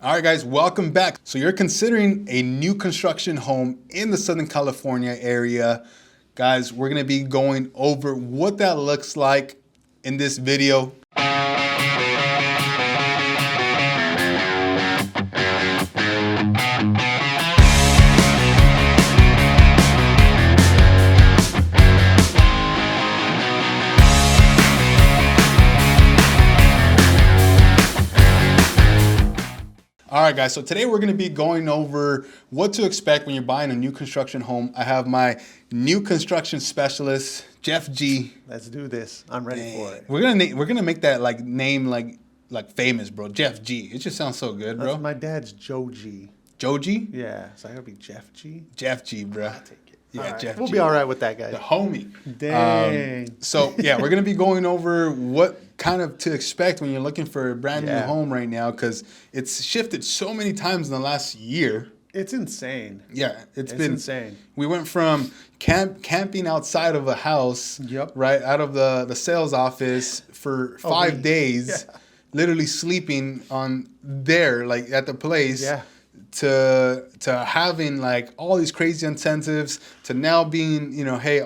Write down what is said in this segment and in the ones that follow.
All right, guys, welcome back. So you're considering a new construction home in the Southern California area. Guys, we're gonna be going over what that looks like in this video. All right, guys, so today we're going to be going over what to expect when you're buying a new construction home. I have my new construction specialist, Jeff G. Let's do this. I'm ready for it. We're gonna make that name famous, bro. Jeff G. It just sounds so good, bro. My dad's Joe G. Joe G? Yeah, so I gotta be Jeff G. Jeff G, bro. I'll take it. Yeah, right. Jeff We'll G. be all right with that, guys. The homie. Dang. So yeah, we're gonna be going over what kind of to expect when you're looking for a brand new home right now, because it's shifted so many times in the last year. It's insane. Yeah, it's been insane. We went from camping outside of a house, right out of the sales office for 5 days, literally sleeping on there, like at the place, to having like all these crazy incentives, to now being, hey,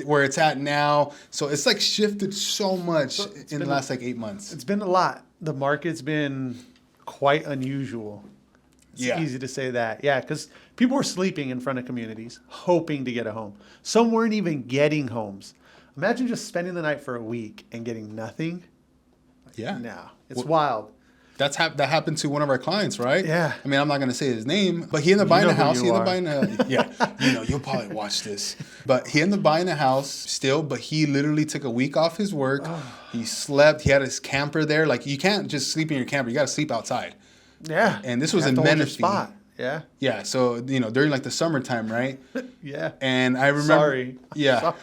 where it's at now. So it's like shifted so much in the last 8 months. It's been a lot. The market's been quite unusual. It's easy to say that. Yeah, because people were sleeping in front of communities, hoping to get a home. Some weren't even getting homes. Imagine just spending the night for a week and getting nothing. Yeah. No, it's wild. That happened to one of our clients, right? Yeah. I mean, I'm not going to say his name, but he ended up buying a house. He ended up buying you'll probably watch this. But he ended up buying a house still, but he literally took a week off his work. He slept. He had his camper there. Like, you can't just sleep in your camper. You got to sleep outside. Yeah. And this was in Menifee. Yeah. Yeah. So, during like the summertime, right? Yeah. And I remember. Sorry. Yeah. Sorry.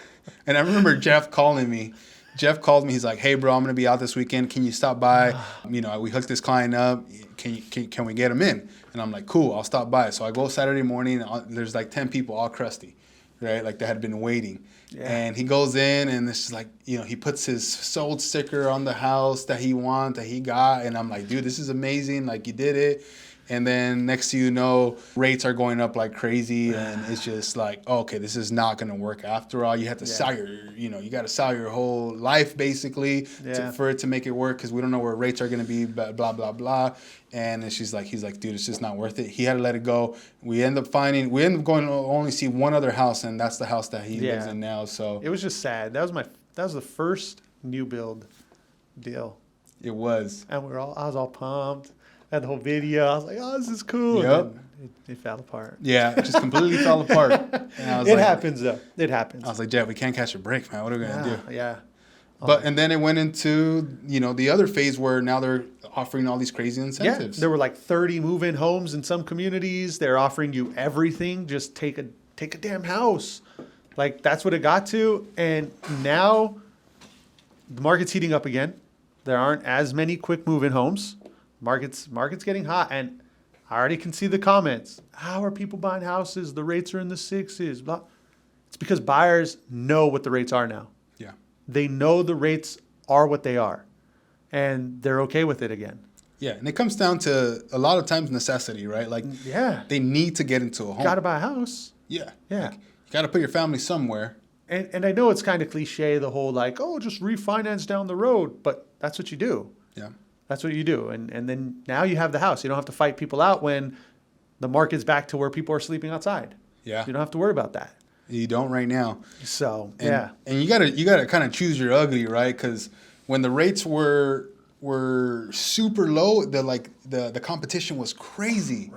And I remember Jeff calling me. Jeff called me. He's like, "Hey, bro, I'm gonna be out this weekend. Can you stop by? We hooked this client up. Can we get him in?" And I'm like, "Cool, I'll stop by." So I go Saturday morning. There's like 10 people, all crusty, right? Like they had been waiting. Yeah. And he goes in, and it's just like, he puts his sold sticker on the house that he got, and I'm like, "Dude, this is amazing! Like, you did it." And then next thing you know, rates are going up like crazy, and it's just like, okay, this is not going to work after all. You have to sell you got to sell your whole life basically for it to make it work, because we don't know where rates are going to be, blah, blah, blah. And he's like, dude, it's just not worth it. He had to let it go. We end up going to only see one other house, and that's the house that he lives in now. So it was just sad. That was the first new build deal. It was. And I was all pumped. Had the whole video. I was like, "Oh, this is cool." Yep. It fell apart. Yeah, it just completely fell apart. And it happens, though. It happens. I was like, "Jeff, we can't catch a break, man. What are we gonna do?" Yeah. And then it went into the other phase where now they're offering all these crazy incentives. Yeah, there were like 30 move-in homes in some communities. They're offering you everything. Just take a damn house. Like, that's what it got to. And now the market's heating up again. There aren't as many quick move-in homes. Market's getting hot, and I already can see the comments. How are people buying houses? The rates are in the 6s. Blah. It's because buyers know what the rates are now. Yeah. They know the rates are what they are, and they're okay with it again. Yeah, and it comes down to a lot of times necessity, right? Like, they need to get into a home. Got to buy a house. Yeah. Yeah. Like, you got to put your family somewhere. And I know it's kind of cliche, the whole just refinance down the road, but that's what you do. Yeah. That's what you do. And then now you have the house. You don't have to fight people out when the market's back to where people are sleeping outside. Yeah. You don't have to worry about that. You don't right now. So, And you gotta kind of choose your ugly, right? Because when the rates were super low, the competition was crazy.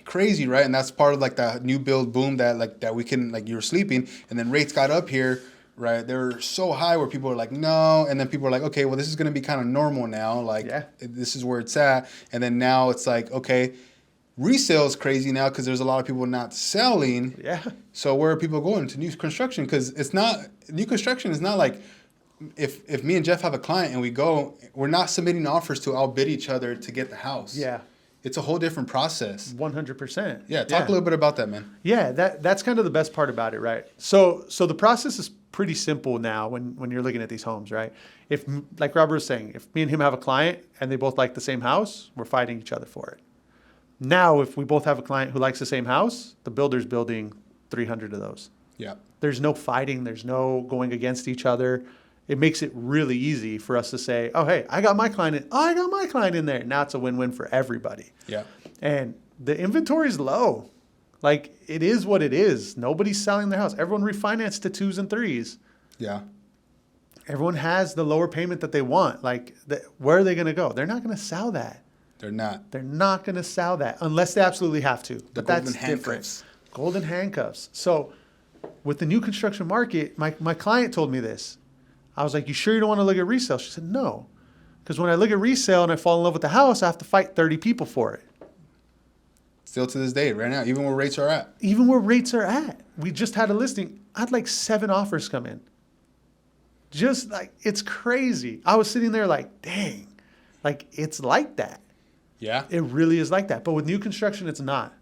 Crazy, right? And that's part of like the new build boom that we can, like, you were sleeping, and then rates got up here. Right, they were so high where people are like, no, and then people are like, okay, well, this is going to be kind of normal now. Like, this is where it's at. And then now it's like, okay, resale is crazy now because there's a lot of people not selling. Yeah. So where are people going to new construction? Because new construction is not like, if me and Jeff have a client and we're not submitting offers to outbid each other to get the house. Yeah. It's a whole different process. 100%. Yeah, talk a little bit about that, man. Yeah, that's kind of the best part about it, right? So the process is pretty simple now when you're looking at these homes, right? If, like Robert was saying, if me and him have a client and they both like the same house, we're fighting each other for it. Now, if we both have a client who likes the same house, the builder's building 300 of those. Yeah. There's no fighting. There's no going against each other. It makes it really easy for us to say, oh, hey, I got my client in. Oh, I got my client in there. Now it's a win-win for everybody. Yeah. And the inventory is low. Like, it is what it is. Nobody's selling their house. Everyone refinanced to 2s and 3s. Yeah. Everyone has the lower payment that they want. Like, where are they going to go? They're not going to sell that. They're not. They're not going to sell that unless they absolutely have to. But that's handcuffs. different. Golden handcuffs. So with the new construction market, my client told me this. I was like, you sure you don't want to look at resale? She said, no. Because when I look at resale and I fall in love with the house, I have to fight 30 people for it. Still to this day, right now, even where rates are at. Even where rates are at. We just had a listing. I had like 7 offers come in. Just like, it's crazy. I was sitting there like, dang, like it's like that. Yeah. It really is like that. But with new construction, it's not.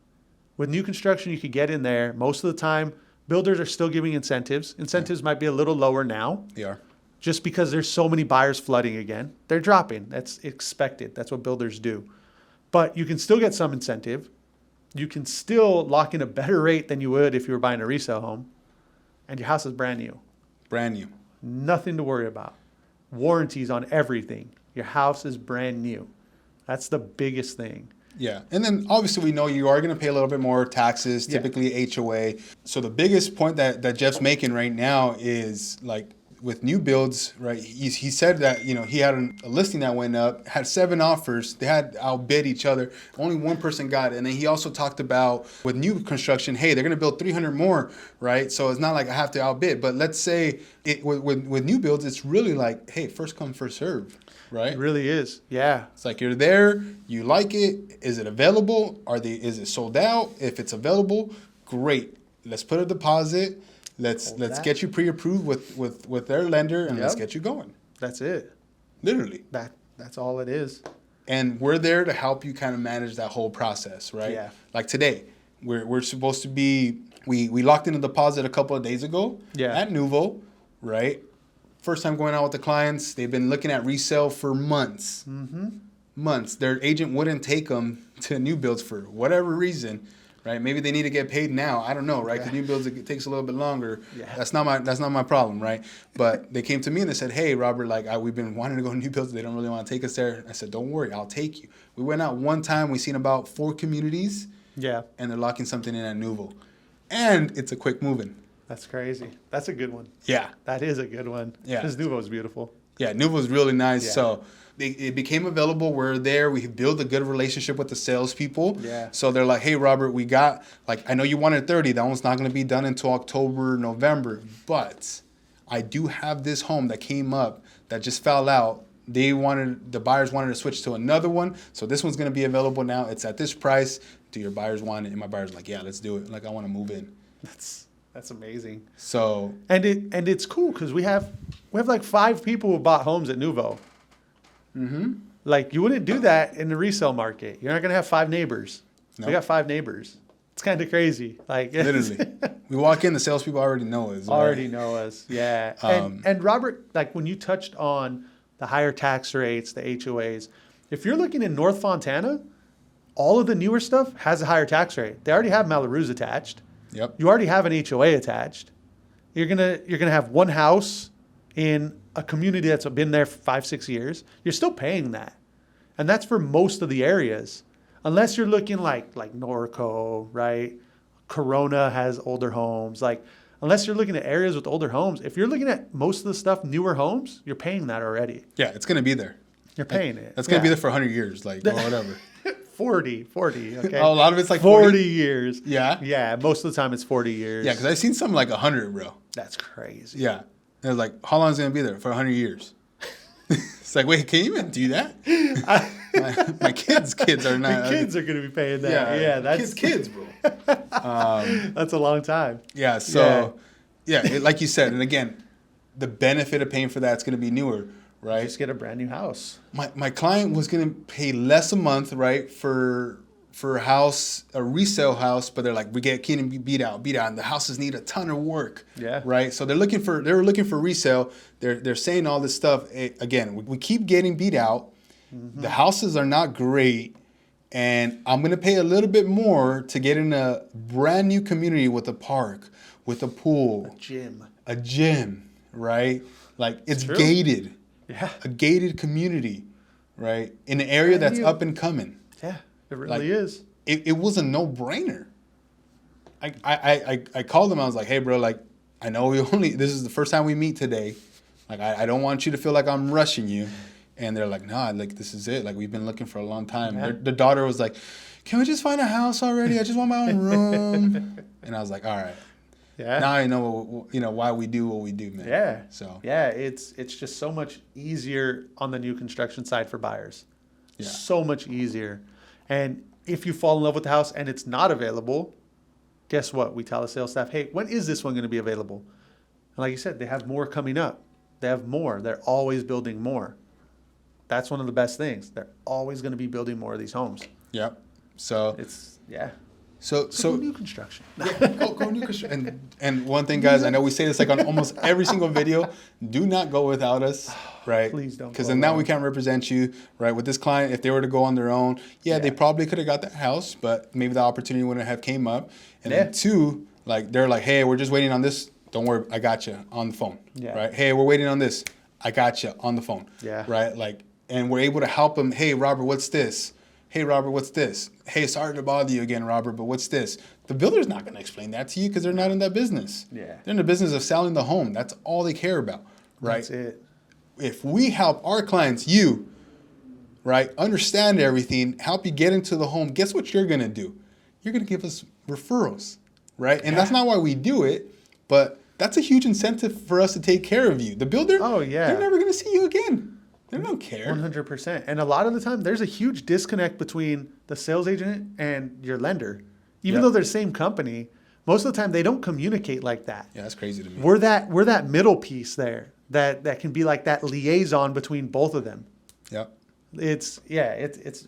With new construction, you could get in there. Most of the time, builders are still giving incentives. Incentives might be a little lower now. They are. Just because there's so many buyers flooding again. They're dropping. That's expected. That's what builders do. But you can still get some incentive. You can still lock in a better rate than you would if you were buying a resale home. And your house is brand new. Brand new. Nothing to worry about. Warranties on everything. Your house is brand new. That's the biggest thing. Yeah. And then obviously we know you are going to pay a little bit more taxes, typically HOA. So the biggest point that Jeff's making right now is like with new builds, right? He said that, you know, he had a listing that went up, had 7 offers. They had outbid each other. Only one person got it. And then he also talked about with new construction, hey, they're going to build 300 more, right? So it's not like I have to outbid. But let's say with new builds, it's really like, hey, first come, first serve. Right? It really is. Yeah. It's like you're there, you like it. Is it available? Is it sold out? If it's available, great. Let's put a deposit. Let's get you pre-approved with their lender and let's get you going. That's it. Literally. That's all it is. And we're there to help you kind of manage that whole process, right? Yeah. Like today, we're supposed to be we locked in a deposit a couple of days ago at Nouveau, right? First time going out with the clients. They've been looking at resale for months. Mm-hmm. Months. Their agent wouldn't take them to new builds for whatever reason, right? Maybe they need to get paid now. I don't know, right? Because new builds, it takes a little bit longer. Yeah. That's not my problem, right? But they came to me and they said, hey, Robert, like we've been wanting to go to new builds. They don't really want to take us there. I said, don't worry, I'll take you. We went out one time. We seen about 4 communities. Yeah. And they're locking something in at Nouveau. And it's a quick moving. That's crazy. That's a good one. Yeah. That is a good one. Yeah. Because Nouveau is beautiful. Yeah, Nouveau is really nice. Yeah. So it became available. We're there. We built a good relationship with the salespeople. Yeah. So they're like, hey, Robert, we got, like, I know you wanted 30. That one's not going to be done until October, November. But I do have this home that came up that just fell out. The buyers wanted to switch to another one. So this one's going to be available now. It's at this price. Do your buyers want it? And my buyer's like, yeah, let's do it. Like, I want to move in. That's amazing. So and it's cool because we have like 5 people who bought homes at Nouveau. Mm-hmm. Like you wouldn't do that in the resale market. You're not gonna have 5 neighbors. Nope. We got 5 neighbors. It's kind of crazy. Like literally, we walk in, the salespeople already know us. Already know us. Yeah. And Robert, like when you touched on the higher tax rates, the HOAs, if you're looking in North Fontana, all of the newer stuff has a higher tax rate. They already have Mallarus attached. Yep. You already have an HOA attached. You're gonna have one house in a community that's been there for 5-6 years. You're still paying that, and that's for most of the areas, unless you're looking like Norco, right? Corona has older homes. Like unless you're looking at areas with older homes, if you're looking at most of the stuff newer homes, you're paying that already. Yeah, it's gonna be there. You're paying it. That's gonna be there for 100 years, like or whatever. 40, okay. Oh, a lot of it's like 40 years. Yeah? Yeah, most of the time it's 40 years. Yeah, because I've seen something like 100, bro. That's crazy. Yeah. And it's like, how long is it going to be there? For 100 years. It's like, wait, can you even do that? my kids are not. The kids are going to be paying that. Yeah, that's kids, bro. That's a long time. Yeah, so, like you said, and again, the benefit of paying for that's going to be newer. right? Just get a brand new house. My client was gonna pay less a month, right, for a resale house, but they're like, we get getting beat out, and the houses need a ton of work. Yeah. Right. So they were looking for resale. They're saying all this stuff. Again, we keep getting beat out. Mm-hmm. The houses are not great. And I'm gonna pay a little bit more to get in a brand new community with a park, with a pool. A gym, right? Like it's gated. Yeah. A gated community, right? In an area that's up and coming. Yeah, it really is. It was a no-brainer. I called them. I was like, hey, bro, like, I know this is the first time we meet today. Like, I don't want you to feel like I'm rushing you. And they're like, nah, like, this is it. Like, we've been looking for a long time. Yeah. The daughter was like, can we just find a house already? I just want my own room. And I was like, all right. Yeah. Now I know, why we do what we do, man. Yeah. So. Yeah, it's just so much easier on the new construction side for buyers. Yeah. So much easier. And if you fall in love with the house and it's not available, guess what? We tell the sales staff, hey, when is this one going to be available? And like you said, they have more coming up. They have more. They're always building more. That's one of the best things. They're always going to be building more of these homes. Yep. So it's, yeah. So new construction. Yeah, go new construction. And one thing, guys, I know we say this like on almost every single video. Do not go without us, right? Please don't. Because then now we can't represent you, right? With this client, if they were to go on their own, they probably could have got that house, but maybe the opportunity wouldn't have came up. And then two, like they're like, hey, we're just waiting on this. Don't worry, I got you on the phone. Yeah. Right. Hey, we're waiting on this. I got you on the phone. Yeah. Right. Like, and we're able to help them. Hey, Robert, what's this? Hey, Robert, what's this? Hey, sorry to bother you again, Robert, but what's this? The builder's not going to explain that to you because they're not in that business. Yeah. They're in the business of selling the home. That's all they care about, right? That's it. If we help our clients, right, understand everything, help you get into the home, guess what you're going to do? You're going to give us referrals, right? And that's not why we do it, but that's a huge incentive for us to take care of you. The builder, they're never going to see you again. They don't care. 100%. And a lot of the time, there's a huge disconnect between the sales agent and your lender. Even though they're the same company, most of the time they don't communicate like that. Yeah, that's crazy to me. We're that middle piece there that can be like that liaison between both of them. Yep. It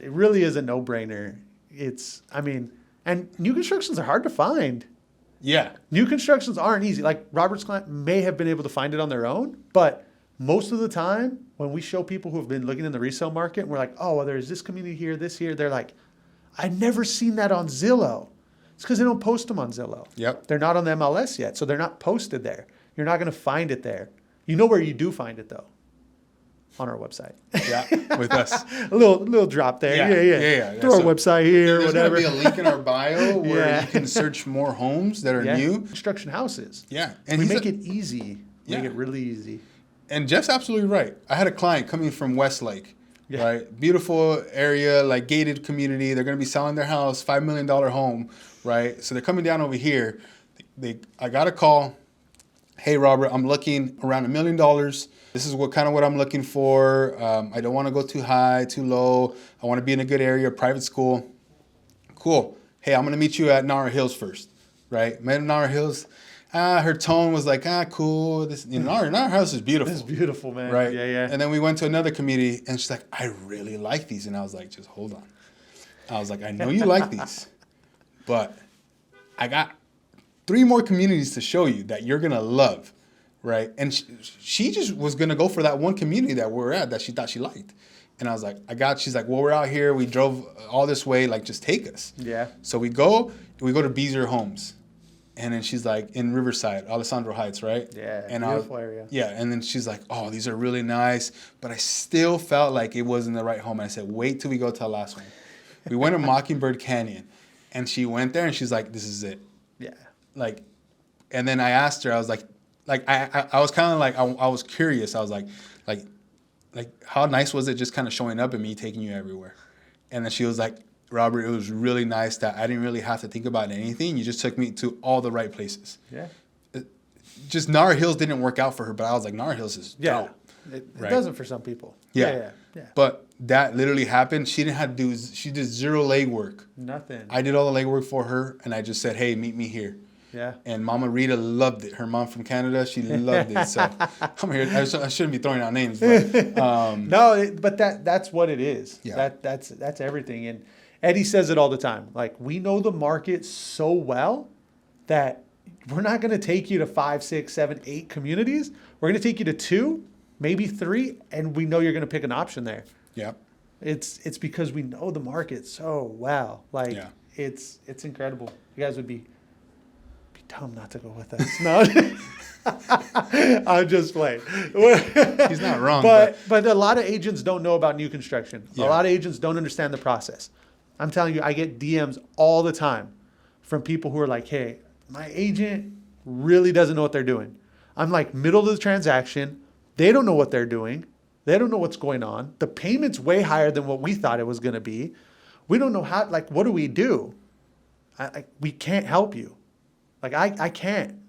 really is a no-brainer. And new constructions are hard to find. Yeah. New constructions aren't easy. Like Robert's client may have been able to find it on their own, but most of the time, when we show people who have been looking in the resale market, and we're like, oh, well, there's this community here, this here. They're like, I've never seen that on Zillow. It's because they don't post them on Zillow. Yep. They're not on the MLS yet, so they're not posted there. You're not going to find it there. You know where you do find it, though? On our website. Yeah, with us. a little drop there. Yeah. Through our website here, there's whatever. There's going to be a link in our bio where you can search more homes that are new. Construction houses. Yeah. And we make it easy. Make it really easy. And Jeff's absolutely right. I had a client coming from Westlake, right? Beautiful area, like gated community. They're going to be selling their house, $5 million home, right? So they're coming down over here. I got a call. Hey, Robert, I'm looking around $1 million. This is what I'm looking for. I don't want to go too high, too low. I want to be in a good area, private school. Cool. Hey, I'm going to meet you at Narra Hills first, right? Met in Narra Hills. Her tone was like, cool. Narra House is beautiful. It's beautiful, man. Right? Yeah. And then we went to another community, and she's like, I really like these. And I was like, just hold on. I was like, I know you like these, but I got 3 more communities to show you that you're going to love, right? And she just was going to go for that one community that we're at that she thought she liked. And I was like, she's like, well, we're out here. We drove all this way. Like, just take us. Yeah. So we go to Beezer Homes. And then she's like, in Riverside, Alessandro Heights, right? Yeah, and beautiful area. Yeah, and then she's like, oh, these are really nice. But I still felt like it wasn't the right home. And I said, wait till we go to the last one. We went to Mockingbird Canyon. And she went there, and she's like, this is it. Yeah. Like, and then I asked her, I was like I was kind of like, I was curious. I was like, how nice was it just kind of showing up and me taking you everywhere? And then she was like, Robert, it was really nice that I didn't really have to think about anything. You just took me to all the right places. Yeah. Just Narra Hills didn't work out for her, but I was like, Narra Hills is dope. It doesn't for some people. Yeah. But that literally happened. She didn't have to do, she did 0 legwork. Nothing. I did all the legwork for her, and I just said, hey, meet me here. Yeah. And Mama Rita loved it. Her mom from Canada, she loved it. So I'm here. I shouldn't be throwing out names, but No, but that's what it is. Yeah. That's everything. And Eddie says it all the time. Like, we know the market so well that we're not going to take you to 5, 6, 7, 8 communities. We're going to take you to 2, maybe 3, and we know you're going to pick an option there. yeah. It's because we know the market so well. Like, Yeah. it's incredible. You guys would be dumb not to go with us. No, I'm just playing. He's not wrong. But a lot of agents don't know about new construction. Yeah. A lot of agents don't understand the process. I'm telling you, I get DMs all the time from people who are like, hey, my agent really doesn't know what they're doing. I'm like, middle of the transaction. They don't know what they're doing. They don't know what's going on. The payment's way higher than what we thought it was going to be. We don't know how, like, what do we do? We can't help you. Like, I can't.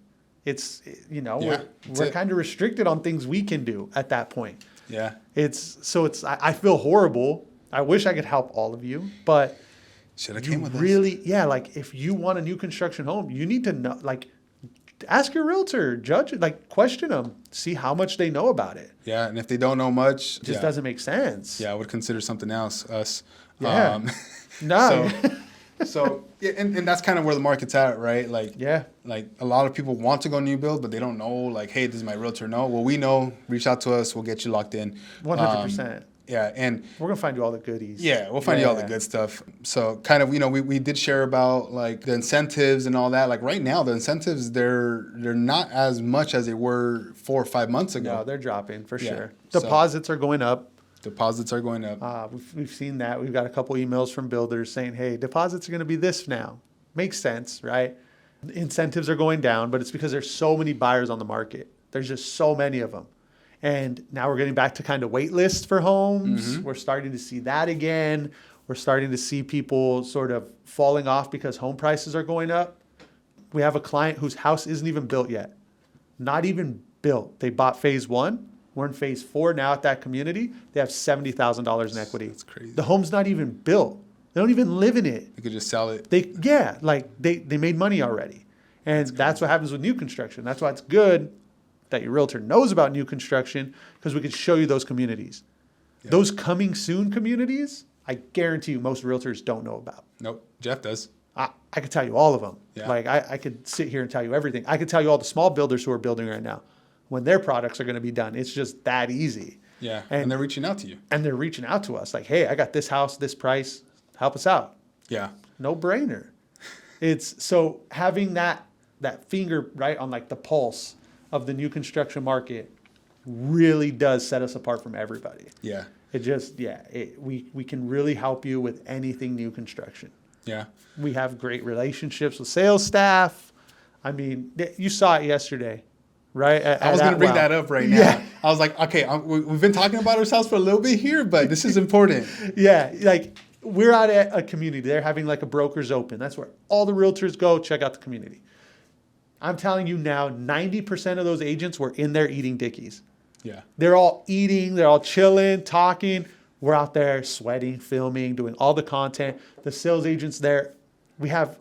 It's, you know, Yeah, we're kind of restricted on things we can do at that point. Yeah. I feel horrible. I wish I could help all of you, but Should have you came with us. really, yeah, like, if you want a new construction home, you need to know, like, ask your realtor, judge it, like, question them, see how much they know about it. Yeah, and if they don't know much, It just doesn't make sense. Yeah, I would consider something else. Us. Yeah. No. So yeah, and that's kind of where the market's at, right? Like, Yeah. like a lot of people want to go new build, but they don't know. Like, hey, does my realtor know? Well, we know. Reach out to us. We'll get you locked in. 100%. Yeah, and We're going to find you all the goodies. yeah, we'll find you all the good stuff. So kind of, you know, we did share about like the incentives and all that. Like right now, the incentives, they're not as much as they were 4 or 5 months ago. No, they're dropping for Yeah, sure. so- Deposits are going up. Deposits are going up. We've seen that. We've got a couple emails from builders saying, hey, deposits are going to be this now. Makes sense, right? Incentives are going down, but it's because there's so many buyers on the market. There's just so many of them. And now we're getting back to kind of wait lists for homes. We're starting to see that again. We're starting to see people sort of falling off because home prices are going up. We have a client whose house isn't even built yet. Not even built. They bought phase 1. We're in phase 4 now at that community. They have $70,000 in equity. That's crazy. The home's not even built. They don't even live in it. You could just sell it. They made money already. And that's what happens with new construction. That's why it's good that your realtor knows about new construction, because we can show you those communities. Yeah. Those coming soon communities, I guarantee you most realtors don't know about. Nope. Jeff does. I could tell you all of them. Yeah. Like I could sit here and tell you everything. I could tell you all the small builders who are building right now, when their products are going to be done. It's just that easy. Yeah. And they're reaching out to you. And they're reaching out to us like, hey, I got this house, this price, help us out. Yeah. No brainer. It's so having that finger right on like the pulse of the new construction market really does set us apart from everybody. Yeah. It just, we can really help you with anything new construction. Yeah. We have great relationships with sales staff. I mean, you saw it yesterday, right? I was going to bring that up right now. Yeah. I was like, okay, we've been talking about ourselves for a little bit here, but this is important. Yeah, like we're out at a community. They're having like a broker's open. That's where all the realtors go. Check out the community. I'm telling you now, 90% of those agents were in there eating Dickies. Yeah. They're all eating. They're all chilling, talking. We're out there sweating, filming, doing all the content. The sales agents there, we have,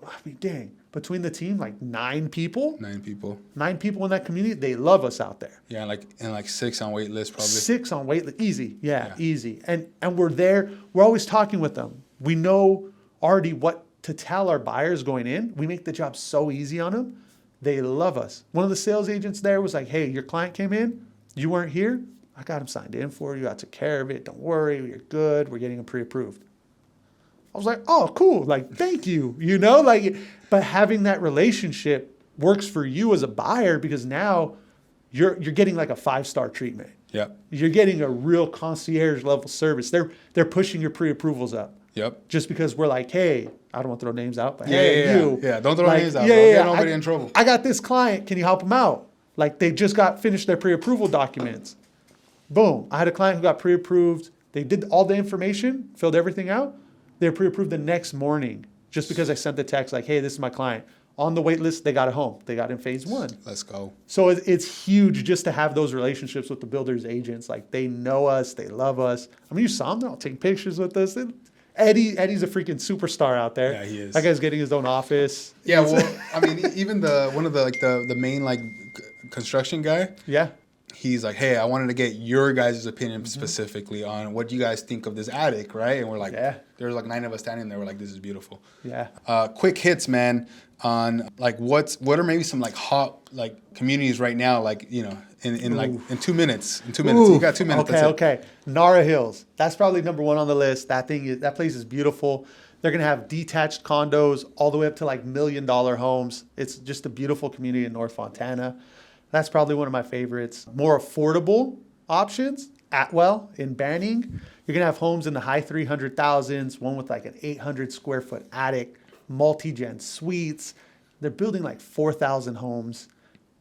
between the team, like 9 people. 9 people. 9 people in that community. They love us out there. Yeah, and 6 on wait list probably. 6 on wait list. Easy. Yeah, easy. And we're there. We're always talking with them. We know already what to tell our buyers going in. We make the job so easy on them. They love us. One of the sales agents there was like, hey, your client came in. You weren't here. I got him signed in for you. I took care of it. Don't worry. You're good. We're getting him pre-approved. I was like, oh, cool. Like, thank you. You know, like, but having that relationship works for you as a buyer because now you're getting like a 5-star treatment. Yep. You're getting a real concierge level service. They're pushing your pre-approvals up. Yep. Just because we're like, hey, I don't want to throw names out, but Yeah, hey, yeah, you. yeah. Don't throw like, names out. Yeah, Don't yeah, get nobody in trouble. I got this client. Can you help them out? Like they just got finished their pre-approval documents. Boom. I had a client who got pre-approved. They did all the information, filled everything out. They were pre-approved the next morning just because I sent the text like, hey, this is my client. On the wait list, they got a home. They got in phase 1. Let's go. So it's huge just to have those relationships with the builders agents. Like they know us, they love us. I mean, you saw them, they're all taking pictures with us. Eddie's a freaking superstar out there. Yeah, he is. That guy's getting his own office. Yeah, well, I mean, even one of the main like construction guy. Yeah. He's like, hey, I wanted to get your guys' opinion specifically on what you guys think of this attic, right? And we're like, there's like 9 of us standing there. We're like, this is beautiful. Yeah. Quick hits, man, on like what are maybe some like hot like communities right now, like, you know, in 2 minutes. In 2 minutes, you got 2 minutes. Okay. Narra Hills. That's probably number 1 on the list. That place is beautiful. They're gonna have detached condos all the way up to like $1 million homes. It's just a beautiful community in North Fontana. That's probably one of my favorites. More affordable options, Atwell in Banning. You're gonna have homes in the high 300,000s, one with like an 800 square foot attic, multi-gen suites. They're building like 4,000 homes.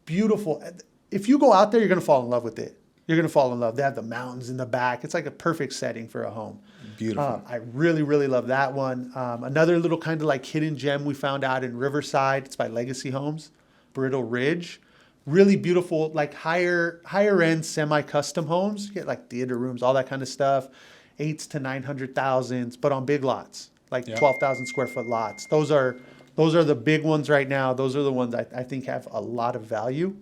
Beautiful. If you go out there, you're gonna fall in love with it. You're gonna fall in love. They have the mountains in the back. It's like a perfect setting for a home. Beautiful. I really, really love that one. Another little kind of like hidden gem we found out in Riverside. It's by Legacy Homes, Brittle Ridge. Really beautiful, like higher end semi-custom homes. You get like theater rooms, all that kind of stuff. 8s to 900,000s, but on big lots, like 12,000 square foot lots. Those are the big ones right now. Those are the ones I think have a lot of value.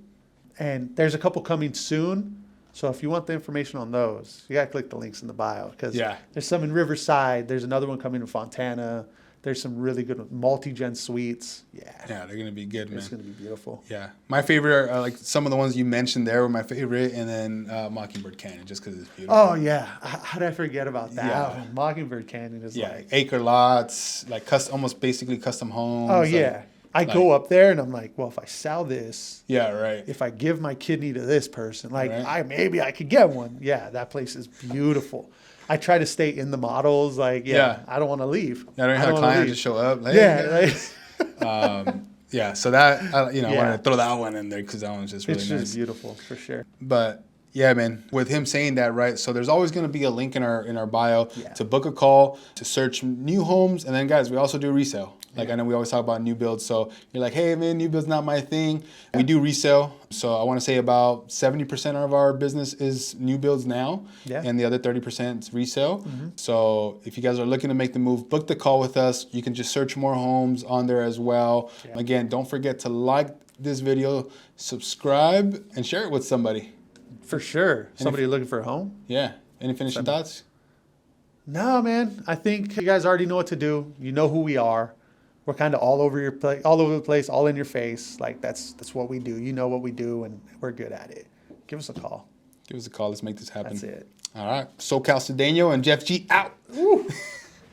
And there's a couple coming soon. So if you want the information on those, you got to click the links in the bio, because there's some in Riverside. There's another one coming in Fontana. There's some really good multi-gen suites. Yeah, they're going to be good, man. It's going to be beautiful. Yeah. My favorite are like some of the ones you mentioned there were my favorite, and then Mockingbird Canyon, just because it's beautiful. Oh, yeah. How did I forget about that? Yeah. Mockingbird Canyon is like... acre lots, like almost basically custom homes. Oh, yeah. I go up there and I'm like, well, if I sell this... Yeah, right. If I give my kidney to this person, like maybe I could get one. Yeah, that place is beautiful. I try to stay in the models. Like, I don't want to leave. I don't have a client just show up. Like, so that, I wanted to throw that one in there because that one's just really nice. It's just beautiful, for sure. But yeah, man, with him saying that, right? So there's always going to be a link in our bio to book a call, to search new homes. And then, guys, we also do resale. Like, I know we always talk about new builds. So you're like, hey, man, new build's not my thing. We do resale. So I want to say about 70% of our business is new builds now. Yeah. And the other 30% is resale. Mm-hmm. So if you guys are looking to make the move, book the call with us. You can just search more homes on there as well. Yeah. Again, don't forget to like this video, subscribe, and share it with somebody. For sure. Somebody looking for a home? Yeah. Any finishing thoughts? No, man. I think you guys already know what to do. You know who we are. We're kind of all over the place, all in your face. Like that's what we do. You know what we do, and we're good at it. Give us a call. Give us a call. Let's make this happen. That's it. All right. Socal Cedeno and Jeff G out.